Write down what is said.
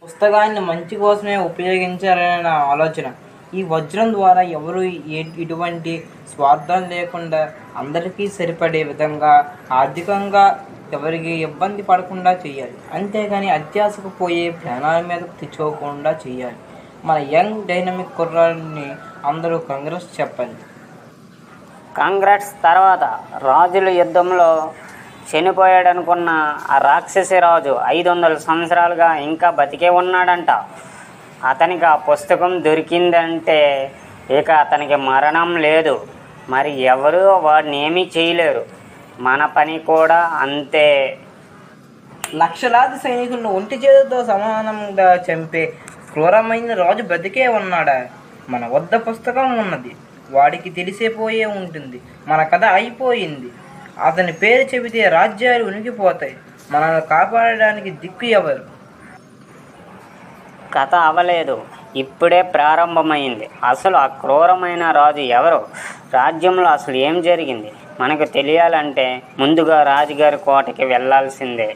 పుస్తకాన్ని మంచి కోసమే ఉపయోగించాలనే నా ఆలోచన. ఈ వజ్రం ద్వారా ఎవరు ఎటువంటి స్వార్థం లేకుండా అందరికీ సరిపడే విధంగా ఆర్థికంగా ఎవరికి ఇబ్బంది పడకుండా చేయాలి. అంతేగాని అత్యాశకు పోయే ప్రాణాల మీదకు తెచ్చుకోకుండా చేయాలి. మన యంగ్ డైనమిక్ కుర్రాడిని అందరూ కాంగ్రెస్ చెప్పండి. కాంగ్రెస్ తర్వాత రాజుల యుద్ధంలో చనిపోయాడనుకున్న ఆ రాక్షసి రాజు 500 సంవత్సరాలుగా ఇంకా బతికే ఉన్నాడంట. అతనికి ఆ పుస్తకం దొరికిందంటే ఇక అతనికి మరణం లేదు. మరి ఎవరు వాడిని ఏమీ చేయలేరు. మన పని కూడా అంతే. లక్షలాది సైనికులను ఒంటి చేతితో సమానంగా చంపే క్రూరమైన రాజు బతికే ఉన్నాడా? మన వద్ద పుస్తకం ఉన్నది. వాడికి తెలిసిపోయే ఉంటుంది. మన కథ అయిపోయింది. అతని పేరు చెబితే రాజ్యాలు ఉనికిపోతాయి. మనల్ని కాపాడడానికి దిక్కు ఎవరు? కథ అవలేదు, ఇప్పుడే ప్రారంభమైంది. అసలు ఆ క్రూరమైన రాజు ఎవరు? రాజ్యంలో అసలు ఏం జరిగింది? మనకు తెలియాలంటే ముందుగా రాజుగారి కోటకి వెళ్ళాల్సిందే.